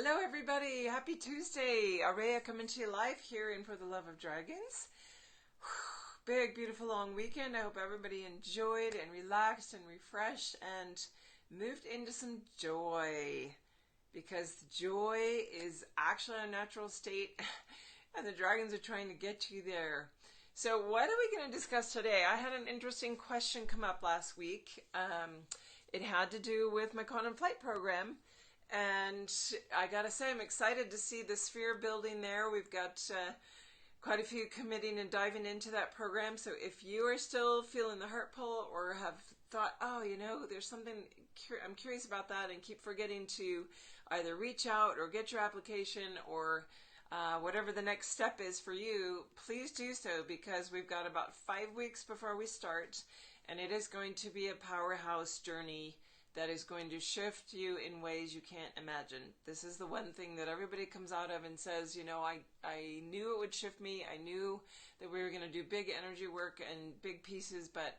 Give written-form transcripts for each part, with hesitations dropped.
Hello everybody, happy Tuesday. Araya coming to you live here in For the Love of Dragons. Big, beautiful long weekend. I hope everybody enjoyed and relaxed and refreshed and moved into some joy. Because joy is actually a natural state and the dragons are trying to get you there. So what are we going to discuss today? I had an interesting question come up last week. It had to do with my Quantum Flight program. And I gotta say, I'm excited to see the sphere building there. We've got quite a few committing and diving into that program. So if you are still feeling the heart pull or have thought, oh, you know, there's something, I'm curious about that, and keep forgetting to either reach out or get your application or whatever the next step is for you, please do so, because we've got about 5 weeks before we start, and it is going to be a powerhouse journey that is going to shift you in ways you can't imagine. This is the one thing that everybody comes out of and says, you know, I knew it would shift me. I knew that we were going to do big energy work and big pieces, but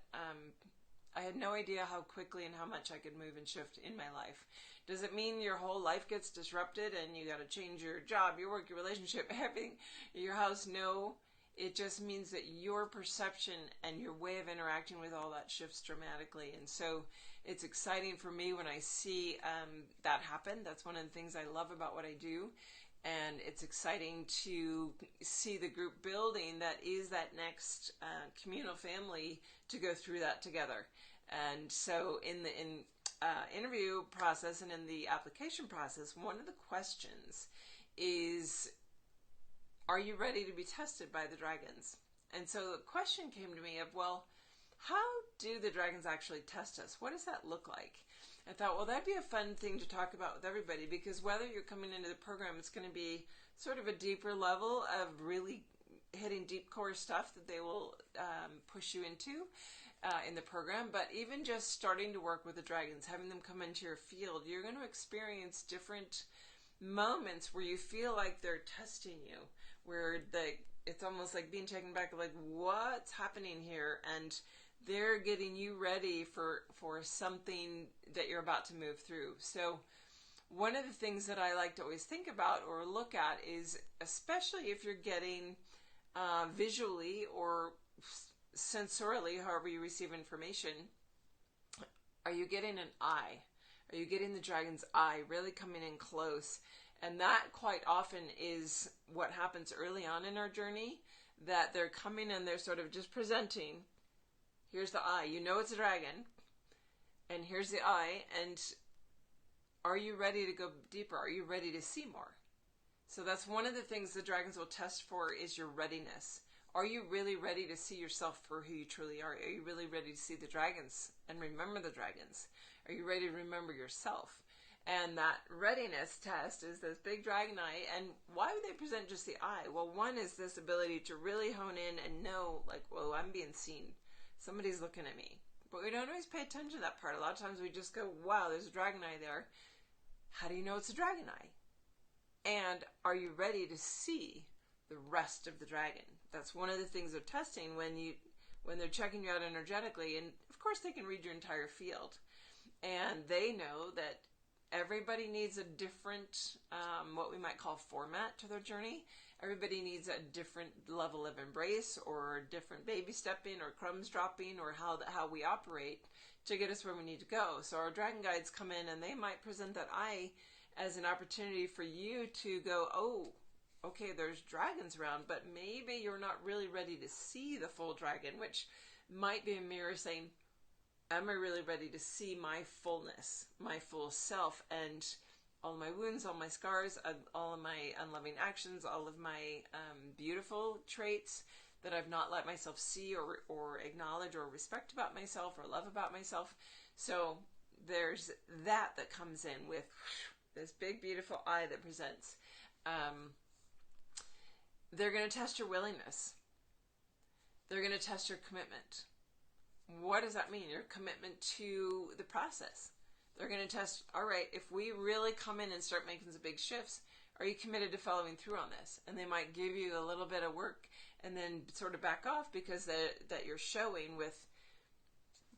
I had no idea how quickly and how much I could move and shift in my life. Does it mean your whole life gets disrupted and you got to change your job, your work, your relationship, everything, your house? No. It just means that your perception and your way of interacting with all that shifts dramatically. And so it's exciting for me when I see that happen. That's one of the things I love about what I do. And it's exciting to see the group building that is that next communal family to go through that together. And so in the interview process and in the application process, one of the questions is, are you ready to be tested by the dragons? And so the question came to me of, well, how do the dragons actually test us? What does that look like? I thought, well, that'd be a fun thing to talk about with everybody, because whether you're coming into the program, it's going to be sort of a deeper level of really hitting deep core stuff that they will push you into in the program. But even just starting to work with the dragons, having them come into your field, you're going to experience different moments where you feel like they're testing you, where it's almost like being taken back, like, what's happening here? And they're getting you ready for something that you're about to move through. So one of the things that I like to always think about or look at is, especially if you're getting visually or sensorially, however you receive information, are you getting an eye? Are you getting the dragon's eye really coming in close? And that quite often is what happens early on in our journey, that they're coming and they're sort of just presenting. Here's the eye. You know it's a dragon. And here's the eye. And are you ready to go deeper? Are you ready to see more? So that's one of the things the dragons will test for, is your readiness. Are you really ready to see yourself for who you truly are? Are you really ready to see the dragons and remember the dragons? Are you ready to remember yourself? And that readiness test is this big dragon eye. And why would they present just the eye? Well, one is this ability to really hone in and know, like, whoa, I'm being seen. Somebody's looking at me. But we don't always pay attention to that part. A lot of times we just go, wow, there's a dragon eye there. How do you know it's a dragon eye? And are you ready to see the rest of the dragon? That's one of the things they're testing when they're checking you out energetically. And of course they can read your entire field, and they know that everybody needs a different what we might call format to their journey. Everybody needs a different level of embrace, or a different baby stepping, or crumbs dropping, or how we operate to get us where we need to go. So our dragon guides come in and they might present that eye as an opportunity for you to go, oh, okay, there's dragons around, but maybe you're not really ready to see the full dragon, which might be a mirror saying, am I really ready to see my fullness, my full self, and all of my wounds, all my scars, all of my unloving actions, all of my beautiful traits that I've not let myself see or acknowledge or respect about myself or love about myself. So there's that comes in with this big, beautiful eye that presents. They're going to test your willingness. They're going to test your commitment. What does that mean? Your commitment to the process. They're going to test, all right, if we really come in and start making some big shifts, are you committed to following through on this? And they might give you a little bit of work and then sort of back off, because that you're showing with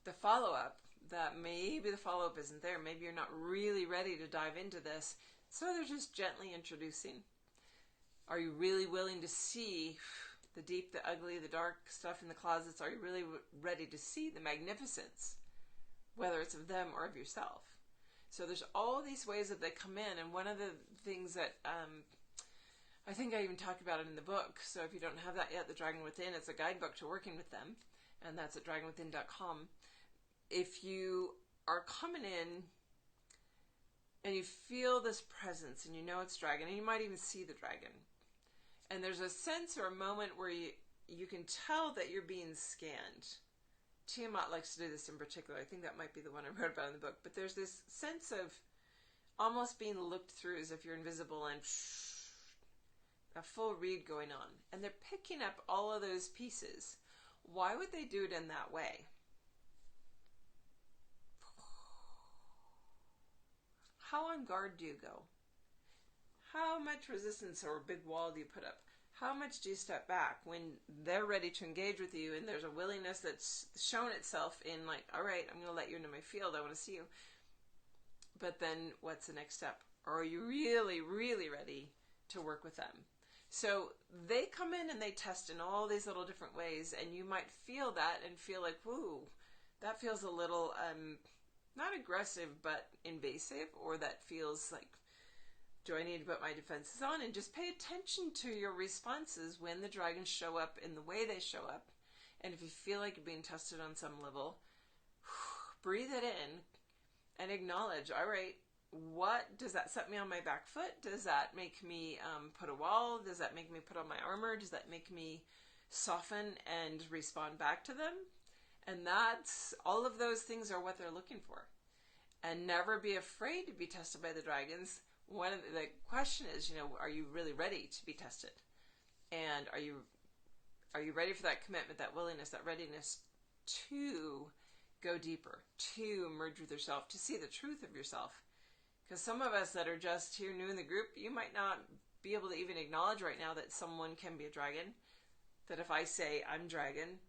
the follow-up that maybe the follow-up isn't there. Maybe you're not really ready to dive into this. So they're just gently introducing. Are you really willing to see the deep, the ugly, the dark stuff in the closets? Are you really ready to see the magnificence, whether it's of them or of yourself? So there's all these ways that they come in, and one of the things that I think I even talked about it in the book. So if you don't have that yet, The Dragon Within, it's a guidebook to working with them, and that's at dragonwithin.com. If you are coming in and you feel this presence and you know it's dragon, and you might even see the dragon, and there's a sense or a moment where you can tell that you're being scanned. Tiamat likes to do this in particular. I think that might be the one I wrote about in the book. But there's this sense of almost being looked through as if you're invisible, and a full read going on. And they're picking up all of those pieces. Why would they do it in that way? How on guard do you go? How much resistance or big wall do you put up? How much do you step back when they're ready to engage with you and there's a willingness that's shown itself in like, all right, I'm going to let you into my field. I want to see you. But then what's the next step? Or are you really, really ready to work with them? So they come in and they test in all these little different ways, and you might feel that and feel like, whoo, that feels a little, not aggressive, but invasive, or that feels like, do I need to put my defenses on? And just pay attention to your responses when the dragons show up in the way they show up. And if you feel like you're being tested on some level, breathe it in and acknowledge, all right, what does that set me on my back foot? Does that make me put a wall? Does that make me put on my armor? Does that make me soften and respond back to them? And that's, all of those things are what they're looking for. And never be afraid to be tested by the dragons. One of the question is, are you really ready to be tested? And are you ready for that commitment, that willingness, that readiness to go deeper, to merge with yourself, to see the truth of yourself? Because some of us that are just here new in the group, you might not be able to even acknowledge right now that someone can be a dragon. That if I say I'm dragon,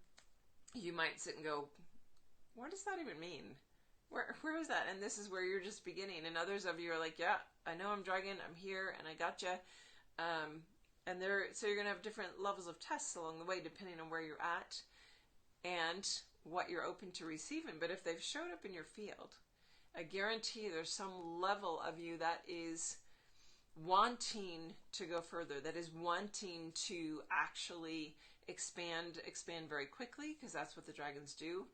you might sit and go, what does that even mean? Where is that? And this is where you're just beginning. And others of you are like, yeah, I know I'm dragon, I'm here, and I gotcha. So you're going to have different levels of tests along the way, depending on where you're at and what you're open to receiving. But if they've showed up in your field, I guarantee there's some level of you that is wanting to go further, that is wanting to actually expand very quickly, because that's what the dragons do,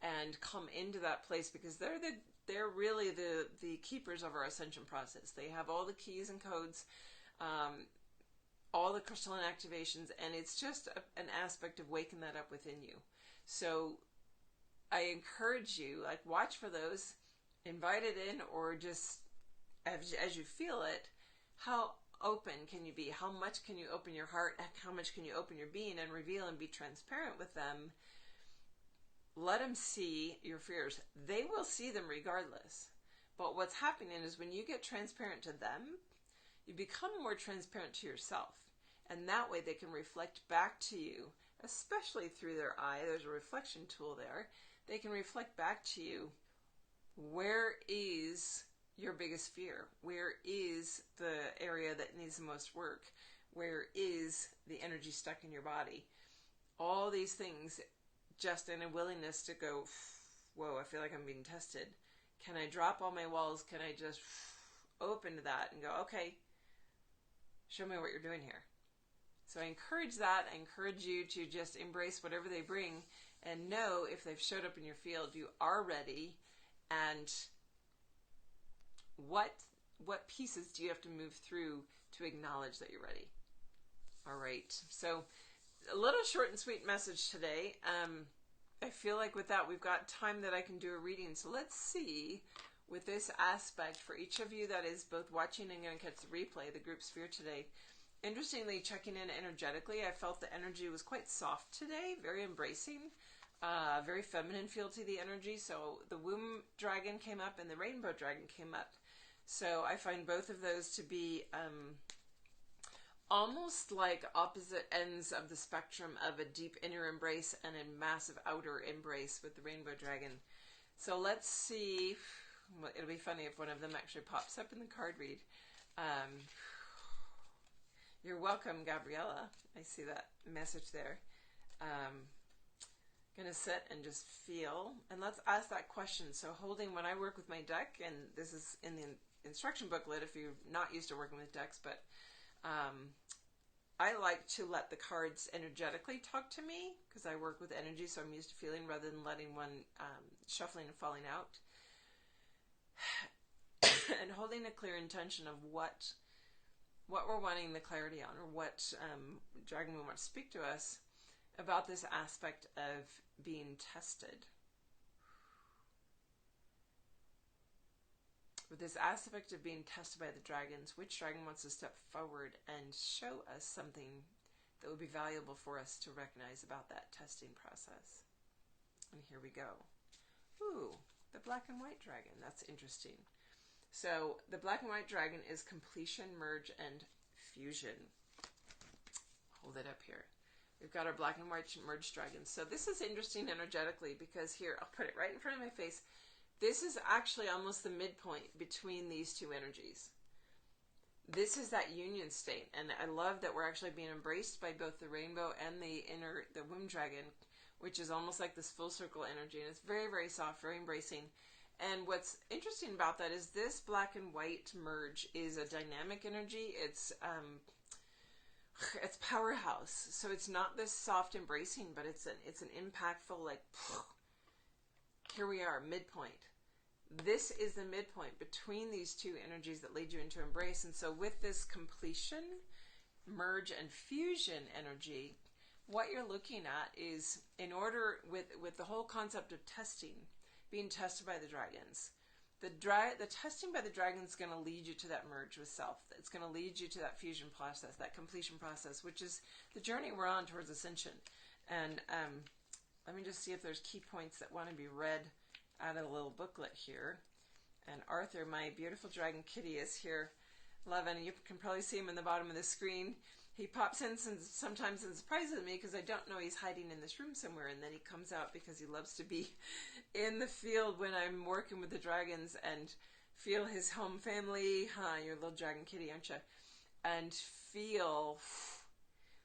and come into that place, because they're really the keepers of our ascension process. They have all the keys and codes, all the crystalline activations, and it's just an aspect of waking that up within you. So I encourage you, like, watch for those, invite it in, or just as you feel it, how open can you be? How much can you open your heart? How much can you open your being and reveal and be transparent with them? Let them see your fears. They will see them regardless. But what's happening is when you get transparent to them, you become more transparent to yourself. And that way they can reflect back to you, especially through their eye. There's a reflection tool there. They can reflect back to you, where is your biggest fear? Where is the area that needs the most work? Where is the energy stuck in your body? All these things, just in a willingness to go, whoa, I feel like I'm being tested. Can I drop all my walls? Can I just open to that and go, okay, show me what you're doing here. So I encourage that. I encourage you to just embrace whatever they bring, and know if they've showed up in your field, you are ready. And what pieces do you have to move through to acknowledge that you're ready? All right. So a little short and sweet message today. I feel like with that, we've got time that I can do a reading. So let's see, with this aspect, for each of you that is both watching and going to catch the replay, the group sphere today. Interestingly, checking in energetically, I felt the energy was quite soft today, very embracing, very feminine feel to the energy. So the womb dragon came up and the rainbow dragon came up. So I find both of those to be almost like opposite ends of the spectrum of a deep inner embrace and a massive outer embrace with the rainbow dragon. So let's see. It'll be funny if one of them actually pops up in the card read. Um, you're welcome, Gabriella. I see that message there. Gonna sit and just feel, and let's ask that question. So holding, when I work with my deck, and this is in the instruction booklet if you're not used to working with decks, but I like to let the cards energetically talk to me because I work with energy, so I'm used to feeling rather than letting one shuffling and falling out. And holding a clear intention of what we're wanting the clarity on, or what Dragon Moon wants to speak to us about this aspect of being tested. With this aspect of being tested by the dragons, which dragon wants to step forward and show us something that would be valuable for us to recognize about that testing process? And here we go. Ooh, the black and white dragon. That's interesting. So the black and white dragon is completion, merge, and fusion. Hold it up here. We've got our black and white merged dragons. So this is interesting energetically because here, I'll put it right in front of my face. This is actually almost the midpoint between these two energies. This is that union state. And I love that we're actually being embraced by both the rainbow and the womb dragon, which is almost like this full circle energy. And it's very, very soft, very embracing. And what's interesting about that is this black and white merge is a dynamic energy. It's powerhouse. So it's not this soft embracing, but it's an impactful, like, here we are, midpoint. This is the midpoint between these two energies that lead you into embrace. And so with this completion, merge, and fusion energy, what you're looking at is, in order with the whole concept of testing, being tested by the dragons, the testing by the dragon is going to lead you to that merge with self. It's going to lead you to that fusion process, that completion process, which is the journey we're on towards ascension. And let me just see if there's key points that want to be read out of a little booklet here. And Arthur, my beautiful dragon kitty, is here. Loving, you can probably see him in the bottom of the screen. He pops in sometimes and surprises me because I don't know he's hiding in this room somewhere, and then he comes out because he loves to be in the field when I'm working with the dragons and feel his home family. You're a little dragon kitty, aren't you? And feel,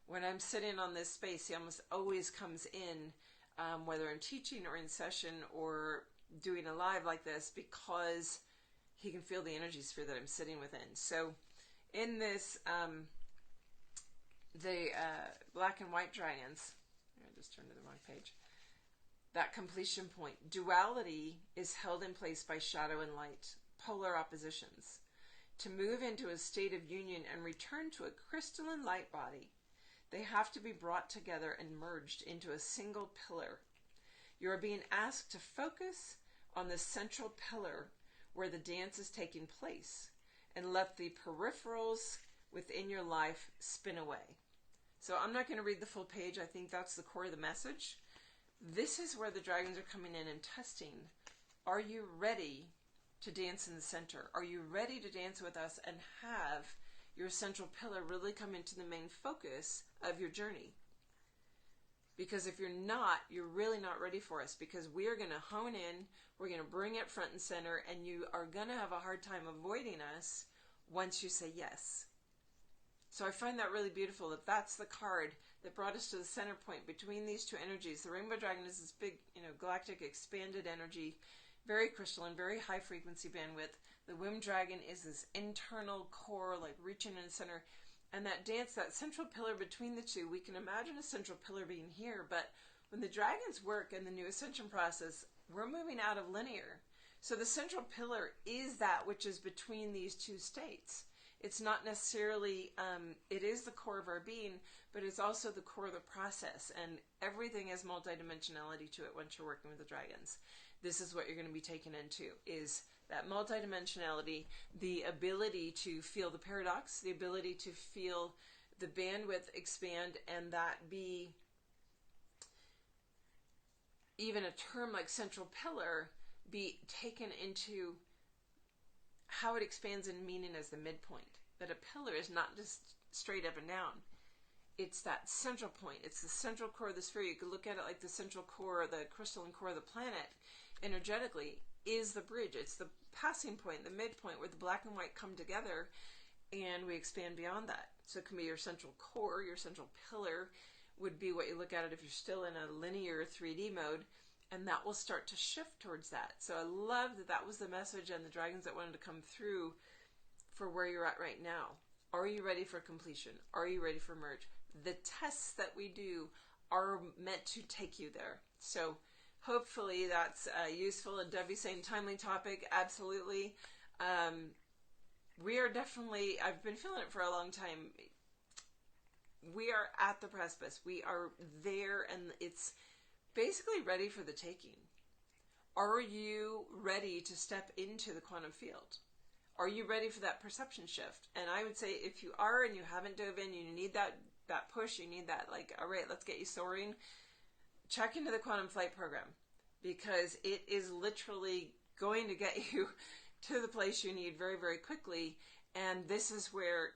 when I'm sitting on this space, he almost always comes in, whether I'm teaching or in session or doing a live like this, because he can feel the energy sphere that I'm sitting within. So in this, the black and white dragons, I just turned to the wrong page, that completion point, duality is held in place by shadow and light, polar oppositions. To move into a state of union and return to a crystalline light body, they have to be brought together and merged into a single pillar. You are being asked to focus on the central pillar where the dance is taking place and let the peripherals within your life spin away. So I'm not going to read the full page. I think that's the core of the message. This is where the dragons are coming in and testing. Are you ready to dance in the center? Are you ready to dance with us and have your central pillar really come into the main focus of your journey? Because if you're not, you're really not ready for us, because we are going to hone in, we're going to bring it front and center, and you are going to have a hard time avoiding us once you say yes. So I find that really beautiful, that that's the card that brought us to the center point between these two energies. The rainbow dragon is this big, galactic expanded energy, very crystalline, very high frequency bandwidth. The womb dragon is this internal core, like reaching in the center. And that dance, that central pillar between the two, we can imagine a central pillar being here, but when the dragons work in the new ascension process, we're moving out of linear. So the central pillar is that which is between these two states. It's not necessarily, it is the core of our being, but it's also the core of the process. And everything has multidimensionality to it once you're working with the dragons. This is what you're going to be taken into, is that multidimensionality, the ability to feel the paradox, the ability to feel the bandwidth expand, and that be even a term like central pillar be taken into how it expands in meaning as the midpoint. That a pillar is not just straight up and down. It's that central point. It's the central core of the sphere. You could look at it like the central core, the crystalline core of the planet, energetically, is the bridge. It's the passing point, the midpoint, where the black and white come together and we expand beyond that. So it can be your central core, your central pillar would be what you look at it if you're still in a linear 3D mode, and that will start to shift towards that. So I love that that was the message and the dragons that wanted to come through for where you're at right now. Are you ready for completion? Are you ready for merge? The tests that we do are meant to take you there. So hopefully that's useful. And Debbie saying timely topic, absolutely. We are definitely, I've been feeling it for a long time. We are at the precipice. We are there, and it's basically ready for the taking. Are you ready to step into the quantum field? Are you ready for that perception shift? And I would say if you are and you haven't dove in, you need that push, you need that, like, all right, let's get you soaring. Check into the Quantum Flight Program, because it is literally going to get you to the place you need very, very quickly. And this is where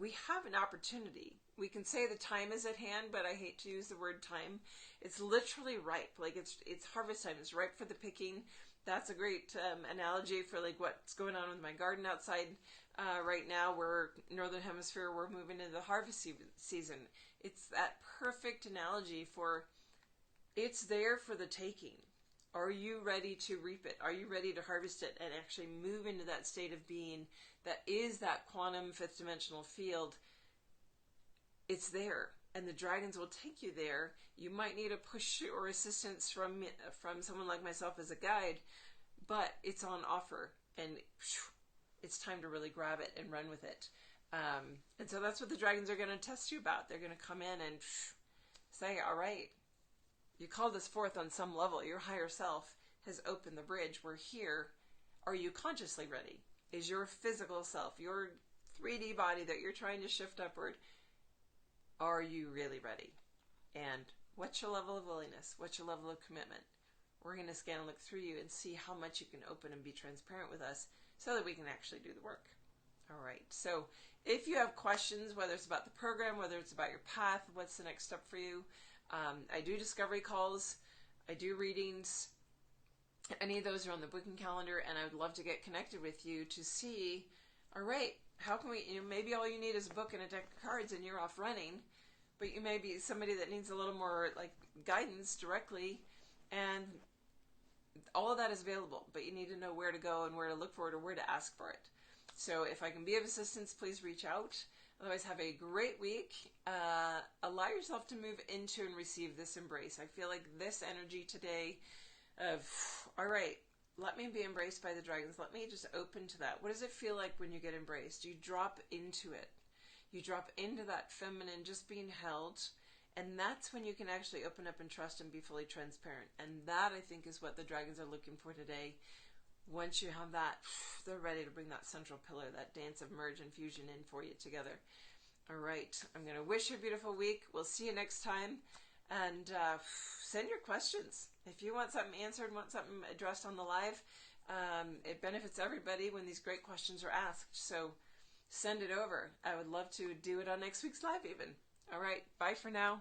we have an opportunity. We can say the time is at hand, but I hate to use the word time. It's literally ripe. Like it's harvest time. It's ripe for the picking. That's a great analogy for like what's going on with my garden outside right now. We're Northern Hemisphere. We're moving into the harvest season. It's that perfect analogy for it's there for the taking. Are you ready to reap it? Are you ready to harvest it and actually move into that state of being that is that quantum fifth dimensional field? It's there, and the dragons will take you there. You might need a push or assistance from someone like myself as a guide, but it's on offer, and it's time to really grab it and run with it. And so that's what the dragons are going to test you about. They're going to come in and say, all right, you called us forth on some level. Your higher self has opened the bridge. We're here. Are you consciously ready? Is your physical self, your 3D body that you're trying to shift upward, are you really ready? And what's your level of willingness? What's your level of commitment? We're going to scan and look through you and see how much you can open and be transparent with us so that we can actually do the work. All right. So if you have questions, whether it's about the program, whether it's about your path, what's the next step for you? I do discovery calls. I do readings. Any of those are on the booking calendar, and I would love to get connected with you to see, all right, how can we, maybe all you need is a book and a deck of cards and you're off running, but you may be somebody that needs a little more like guidance directly, and all of that is available, but you need to know where to go and where to look for it or where to ask for it. So if I can be of assistance, please reach out. Otherwise, have a great week. Allow yourself to move into and receive this embrace. I feel like this energy today of, all right, let me be embraced by the dragons. Let me just open to that. What does it feel like when you get embraced? You drop into it. You drop into that feminine just being held. And that's when you can actually open up and trust and be fully transparent. And that, I think, is what the dragons are looking for today. Once you have that, they're ready to bring that central pillar, that dance of merge and fusion in for you together. All right. I'm going to wish you a beautiful week. We'll see you next time. And send your questions. If you want something answered, want something addressed on the live, it benefits everybody when these great questions are asked. So send it over. I would love to do it on next week's live even. All right. Bye for now.